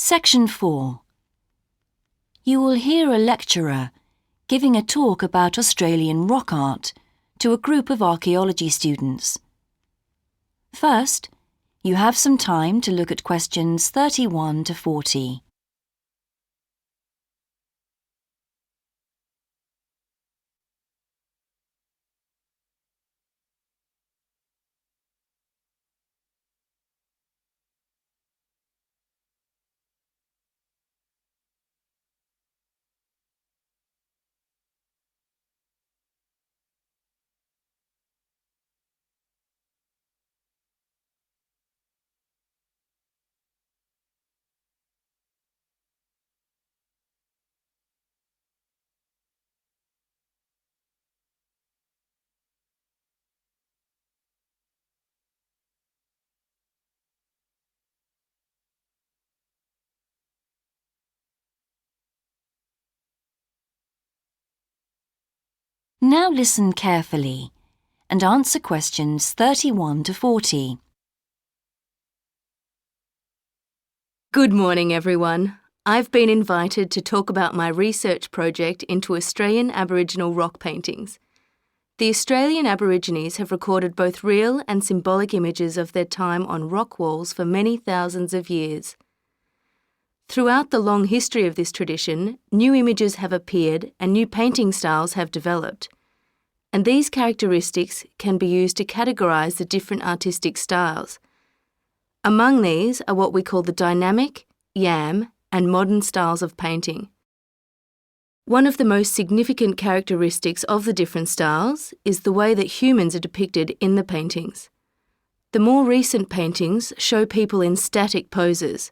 Section 4. You will hear a lecturer giving a talk about Australian rock art to a group of archaeology students. First, you have some time to look at questions 31 to 40. Now listen carefully and answer questions 31 to 40. Good morning, everyone. I've been invited to talk about my research project into Australian Aboriginal rock paintings. The Australian Aborigines have recorded both real and symbolic images of their time on rock walls for many thousands of years. Throughout the long history of this tradition, new images have appeared and new painting styles have developed. And these characteristics can be used to categorise the different artistic styles. Among these are what we call the dynamic, yam, and modern styles of painting. One of the most significant characteristics of the different styles is the way that humans are depicted in the paintings. The more recent paintings show people in static poses,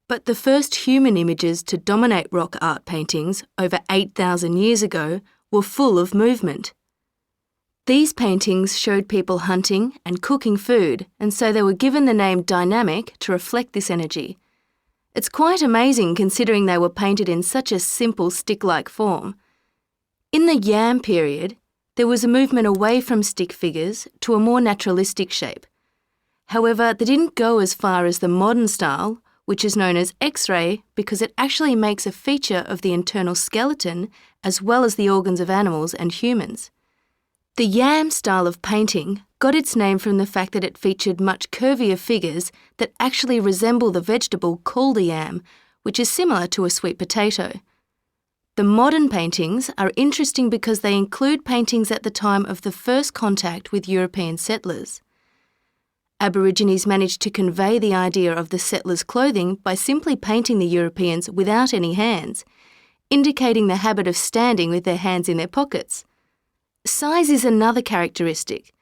but the first human images to dominate rock art paintings over 8,000 years ago were full of movement. These paintings showed people hunting and cooking food, and so they were given the name dynamic to reflect this energy. It's quite amazing considering they were painted in such a simple stick-like form. In the yam period, there was a movement away from stick figures to a more naturalistic shape. However, they didn't go as far as the modern style, which is known as X-ray because it actually makes a feature of the internal skeleton as well as the organs of animals and humans. The yam style of painting got its name from the fact that it featured much curvier figures that actually resemble the vegetable called a yam, which is similar to a sweet potato. The modern paintings are interesting because they include paintings at the time of the first contact with European settlers. Aborigines managed to convey the idea of the settlers' clothing by simply painting the Europeans without any hands, indicating the habit of standing with their hands in their pockets. Size is another characteristic.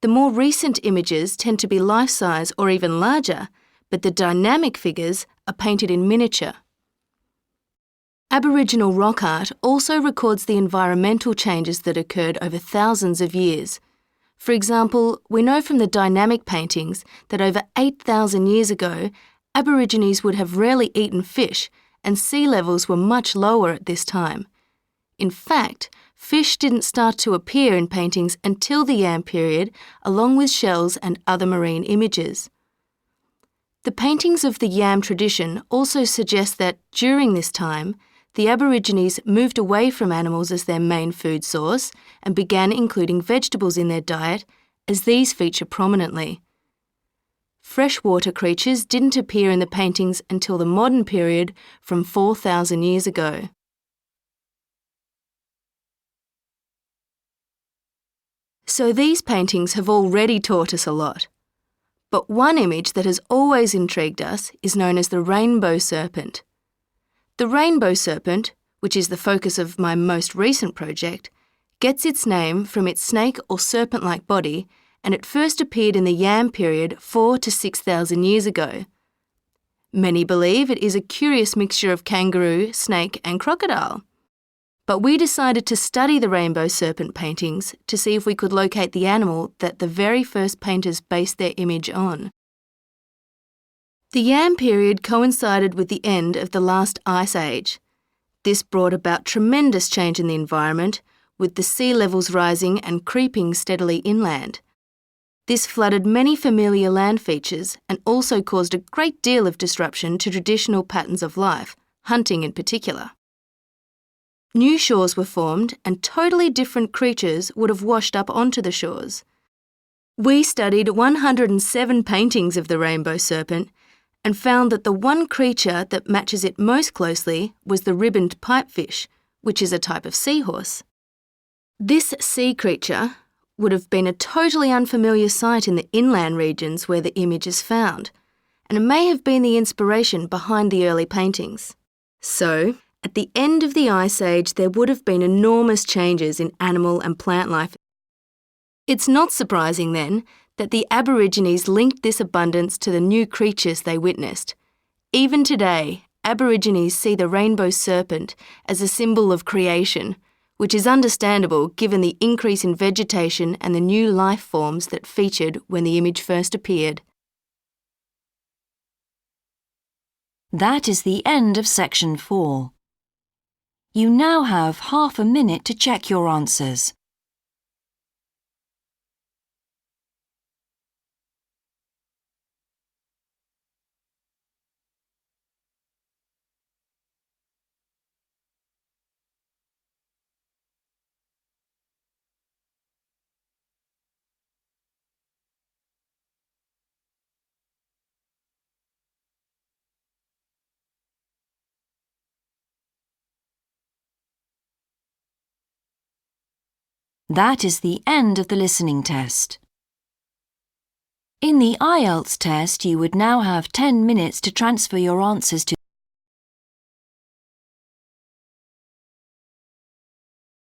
The more recent images tend to be life-size or even larger, but the dynamic figures are painted in miniature. Aboriginal rock art also records the environmental changes that occurred over thousands of years. For example, we know from the dynamic paintings that over 8,000 years ago, Aborigines would have rarely eaten fish, and sea levels were much lower at this time. In fact, fish didn't start to appear in paintings until the yam period, along with shells and other marine images. The paintings of the yam tradition also suggest that, during this time, the Aborigines moved away from animals as their main food source and began including vegetables in their diet, as these feature prominently. Freshwater creatures didn't appear in the paintings until the modern period from 4,000 years ago. So these paintings have already taught us a lot. But one image that has always intrigued us is known as the rainbow serpent. The rainbow serpent, which is the focus of my most recent project, gets its name from its snake or serpent-like body, and it first appeared in the yam period 4,000 to 6,000 years ago. Many believe it is a curious mixture of kangaroo, snake and crocodile. But we decided to study the rainbow serpent paintings to see if we could locate the animal that the very first painters based their image on. The yam period coincided with the end of the last ice age. This brought about tremendous change in the environment, with the sea levels rising and creeping steadily inland. This flooded many familiar land features and also caused a great deal of disruption to traditional patterns of life, hunting in particular. New shores were formed and totally different creatures would have washed up onto the shores. We studied 107 paintings of the rainbow serpent and found that the one creature that matches it most closely was the ribboned pipefish, which is a type of seahorse. This sea creature would have been a totally unfamiliar sight in the inland regions where the image is found, and it may have been the inspiration behind the early paintings. So, at the end of the Ice Age, there would have been enormous changes in animal and plant life. It's not surprising, then, that the Aborigines linked this abundance to the new creatures they witnessed. Even today, Aborigines see the rainbow serpent as a symbol of creation, which is understandable given the increase in vegetation and the new life forms that featured when the image first appeared. That is the end of section 4. You now have half a minute to check your answers. That is the end of the listening test. In the IELTS test, you would now have 10 minutes to transfer your answers to